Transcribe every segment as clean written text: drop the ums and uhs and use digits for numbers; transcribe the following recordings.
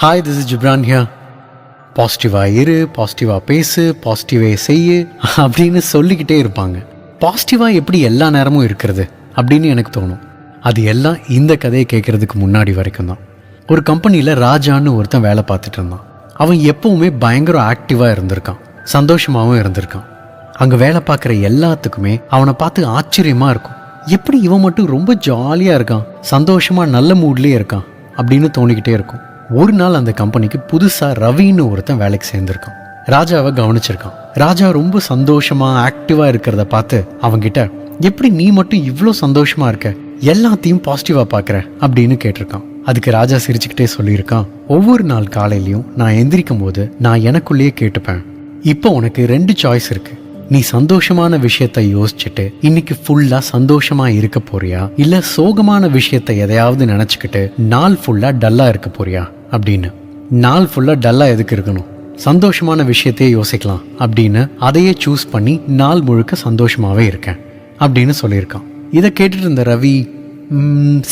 Hi, this is Ghibran here. பாசிட்டிவாக இரு, பாசிட்டிவாக பேசு, பாசிட்டிவே செய்யு அப்படின்னு சொல்லிக்கிட்டே இருப்பாங்க. பாசிட்டிவாக எப்படி எல்லா நேரமும் இருக்கிறது அப்படின்னு எனக்கு தோணும். அது எல்லாம் இந்த கதையை கேட்குறதுக்கு முன்னாடி வரைக்கும் தான். ஒரு கம்பெனியில் ராஜான்னு ஒருத்தன் வேலை பார்த்துட்டு இருந்தான். அவன் எப்போவுமே பயங்கர ஆக்டிவாக இருந்திருக்கான், சந்தோஷமாகவும் இருந்திருக்கான். அங்கே வேலை பார்க்குற எல்லாத்துக்குமே அவனை பார்த்து ஆச்சரியமாக இருக்கும். எப்படி இவன் மட்டும் ரொம்ப ஜாலியாக இருக்கான், சந்தோஷமாக நல்ல மூட்லேயே இருக்கான் அப்படின்னு தோணிக்கிட்டே இருக்கும். ஒரு நாள் அந்த கம்பெனிக்கு புதுசாக ரவின்னு ஒருத்தன் வேலைக்கு சேர்ந்துருக்கான். ராஜாவை கவனிச்சிருக்கான். ராஜா ரொம்ப சந்தோஷமாக ஆக்டிவாக இருக்கிறத பார்த்து அவங்கிட்ட, எப்படி நீ மட்டும் இவ்வளோ சந்தோஷமாக இருக்க, எல்லாத்தையும் பாசிட்டிவாக பார்க்குற அப்படின்னு கேட்டிருக்கான். அதுக்கு ராஜா சிரிச்சுக்கிட்டே சொல்லியிருக்கான், ஒவ்வொரு நாள் காலையிலையும் நான் எந்திரிக்கும் போது நான் எனக்குள்ளேயே கேட்டுப்பேன், இப்போ உனக்கு 2 சாய்ஸ் இருக்கு. நீ சந்தோஷமான விஷயத்த யோசிச்சுட்டு இன்னைக்கு ஃபுல்லா சந்தோஷமா இருக்க போறியா, இல்ல சோகமான விஷயத்த எதையாவது நினைச்சுக்கிட்டு நாள் ஃபுல்லா டல்லா இருக்க போறியா அப்படின்னு. நாள் ஃபுல்லா டல்லா எதுக்கு இருக்கணும், சந்தோஷமான விஷயத்தையே யோசிக்கலாம் அப்படின்னு அதையே சூஸ் பண்ணி நாள் முழுக்க சந்தோஷமாவே இருக்கேன் அப்படின்னு சொல்லியிருக்கான். இதை கேட்டுட்டு இருந்த ரவி,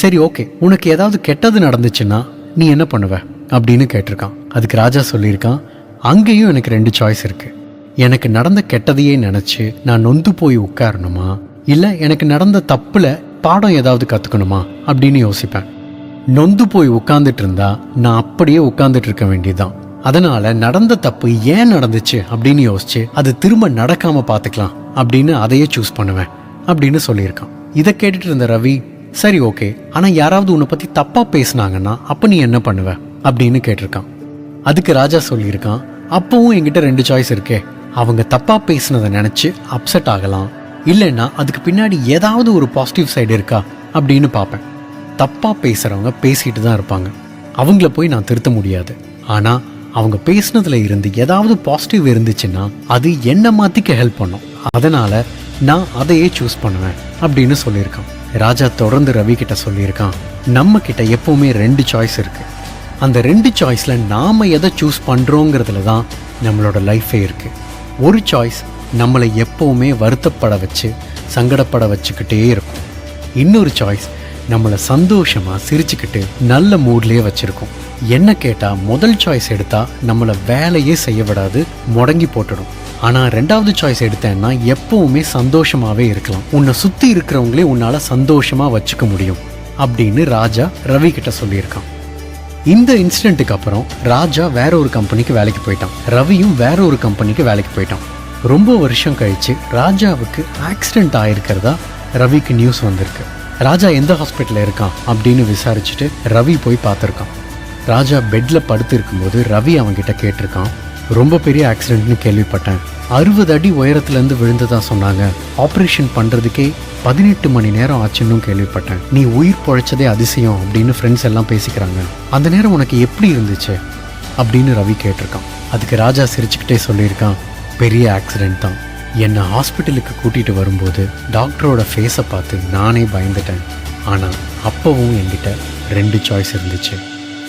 சரி ஓகே, உனக்கு ஏதாவது கெட்டது நடந்துச்சுன்னா நீ என்ன பண்ணுவ அப்படின்னு கேட்டிருக்கான். அதுக்கு ராஜா சொல்லியிருக்கான், அங்கேயும் எனக்கு 2 சாய்ஸ் இருக்கு. எனக்கு நடந்த கெட்டதையே நினச்சி நான் நொந்து போய் உட்காரணுமா, இல்லை எனக்கு நடந்த தப்புல பாடம் ஏதாவது கற்றுக்கணுமா அப்படின்னு யோசிப்பேன். நொந்து போய் உட்காந்துட்டு இருந்தா நான் அப்படியே உட்காந்துட்டு இருக்க வேண்டியதுதான். அதனால நடந்த தப்பு ஏன் நடந்துச்சு அப்படின்னு யோசிச்சு அது திரும்ப நடக்காம பார்த்துக்கலாம் அப்படின்னு அதையே சூஸ் பண்ணுவேன் அப்படின்னு சொல்லியிருக்கான். இதை கேட்டுட்டு இருந்த ரவி, சரி ஓகே, ஆனால் யாராவது உன்னை பற்றி தப்பாக பேசினாங்கன்னா அப்போ நீ என்ன பண்ணுவ அப்படின்னு கேட்டிருக்கான். அதுக்கு ராஜா சொல்லியிருக்கான், அப்பவும் என்கிட்ட 2 சாய்ஸ் இருக்கே. அவங்க தப்பாக பேசினதை நினச்சி அப்செட் ஆகலாம், இல்லைன்னா அதுக்கு பின்னாடி ஏதாவது ஒரு பாசிட்டிவ் சைடு இருக்கா அப்படின்னு பார்ப்பேன். தப்பாக பேசுகிறவங்க பேசிகிட்டு தான் இருப்பாங்க, அவங்கள போய் நான் திருத்த முடியாது. ஆனால் அவங்க பேசினதுல இருந்து ஏதாவது பாசிட்டிவ் இருந்துச்சுன்னா அது என்ன மாற்றிக்க ஹெல்ப் பண்ணும். அதனால் நான் அதையே சூஸ் பண்ணுவேன் அப்படின்னு சொல்லியிருக்கான். ராஜா தொடர்ந்து ரவி கிட்ட சொல்லியிருக்கான், நம்ம கிட்ட எப்போவுமே 2 சாய்ஸ் இருக்குது. அந்த 2 சாய்ஸில் நாம் எதை சூஸ் பண்ணுறோங்கிறதுல தான் நம்மளோட லைஃபே இருக்குது. ஒரு சாய்ஸ் நம்மளை எப்போவுமே வருத்தப்பட வச்சு சங்கடப்பட வச்சுக்கிட்டே இருக்கும். இன்னொரு சாய்ஸ் நம்மளை சந்தோஷமாக சிரிச்சுக்கிட்டு நல்ல மூட்லேயே வச்சுருக்கோம். என்ன கேட்டால் முதல் சாய்ஸ் எடுத்தால் நம்மளை வேலையே செய்ய விடாது, முடங்கி போட்டுடும். ஆனால் 2வது சாய்ஸ் எடுத்தேன்னா எப்போவுமே சந்தோஷமாகவே இருக்கலாம், உன்னை சுற்றி இருக்கிறவங்களே உன்னால் சந்தோஷமாக வச்சுக்க முடியும் அப்படின்னு ராஜா ரவி கிட்ட சொல்லியிருக்கான். இந்த இன்சிடென்ட்டுக்கு அப்புறம் ராஜா வேற ஒரு கம்பெனிக்கு வேலைக்கு போயிட்டான். ரவியும் வேற ஒரு கம்பெனிக்கு வேலைக்கு போயிட்டான். ரொம்ப வருஷம் கழிச்சு ராஜாவுக்கு ஆக்சிடென்ட் ஆயிருக்கிறதா ரவிக்கு நியூஸ் வந்திருக்கு. ராஜா எந்த ஹாஸ்பிட்டலில் இருக்கான் அப்படின்னு விசாரிச்சுட்டு ரவி போய் பார்த்துருக்கான். ராஜா பெட்டில் படுத்து இருக்கும்போது ரவி அவன்கிட்ட கேட்டிருக்கான், ரொம்ப பெரிய ஆக்சிடென்ட்னு கேள்விப்பட்டேன், 60 அடி உயரத்துலேருந்து விழுந்ததா சொன்னாங்க, ஆப்ரேஷன் பண்ணுறதுக்கே 18 மணி நேரம் ஆச்சுன்னு கேள்விப்பட்டேன், நீ உயிர் பொழைச்சதே அதிசயம் அப்படின்னு ஃப்ரெண்ட்ஸ் எல்லாம் பேசிக்கிறாங்க, அந்த நேரம் உனக்கு எப்படி இருந்துச்சு அப்படின்னு ரவி கேட்டிருக்கான். அதுக்கு ராஜா சிரிச்சுக்கிட்டே சொல்லியிருக்கான், பெரிய ஆக்சிடென்ட் தான், என்னை ஹாஸ்பிட்டலுக்கு கூட்டிகிட்டு வரும்போது டாக்டரோட ஃபேஸை பார்த்து நானே பயந்துட்டேன். ஆனால் அப்போவும் என்கிட்ட 2 சாய்ஸ் இருந்துச்சு,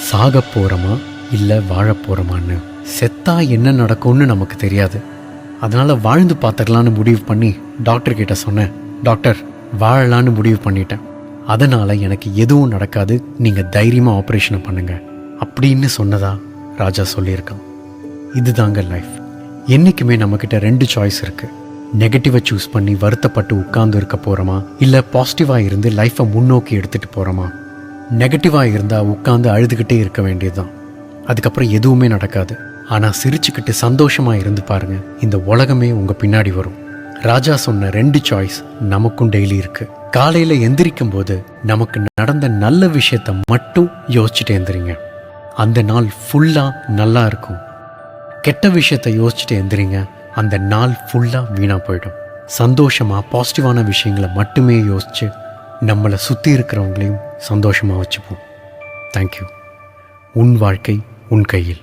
சாக போகிறோமா இல்லை வாழ போகிறோமான்னு. செத்தா என்ன நடக்கும்னு நமக்கு தெரியாது, அதனால் வாழ்ந்து பார்த்துக்கலான்னு முடிவு பண்ணி டாக்டர்கிட்ட சொன்னேன், டாக்டர் வாழலான்னு முடிவு பண்ணிட்டேன், அதனால் எனக்கு எதுவும் நடக்காது, நீங்கள் தைரியமாக ஆப்ரேஷனை பண்ணுங்க அப்படின்னு சொன்னதா ராஜா சொல்லியிருக்கான். இதுதாங்க லைஃப். என்றைக்குமே நம்மக்கிட்ட 2 சாய்ஸ் இருக்குது. நெகட்டிவை சூஸ் பண்ணி வருத்தப்பட்டு உட்கார்ந்து இருக்க போகிறோமா, இல்லை பாசிட்டிவாக இருந்து லைஃப்பை முன்னோக்கி எடுத்துகிட்டு போகிறோமா. நெகட்டிவாக இருந்தால் உட்காந்து அழுதுகிட்டே இருக்க வேண்டியதுதான், அதுக்கப்புறம் எதுவுமே நடக்காது. ஆனால் சிரிச்சுக்கிட்டு சந்தோஷமாக இருந்து பாருங்க, இந்த உலகமே உங்கள் பின்னாடி வரும். ராஜா சொன்ன 2 சாய்ஸ் நமக்கும் டெய்லி இருக்குது. காலையில் எந்திரிக்கும் போது நமக்கு நடந்த நல்ல விஷயத்த மட்டும் யோசிச்சுட்டு எந்திரிங்க, அந்த நாள் ஃபுல்லாக நல்லா இருக்கும். கெட்ட விஷயத்த யோசிச்சுட்டு எந்திரிங்க, அந்த நாள் ஃபுல்லாக வீணாக போயிடும். சந்தோஷமாக பாசிட்டிவான விஷயங்களை மட்டுமே யோசித்து நம்மளை சுற்றி இருக்கிறவங்களையும் சந்தோஷமாக வச்சுப்போம். தேங்க்யூ. உன் வாழ்க்கை உன் கையில்.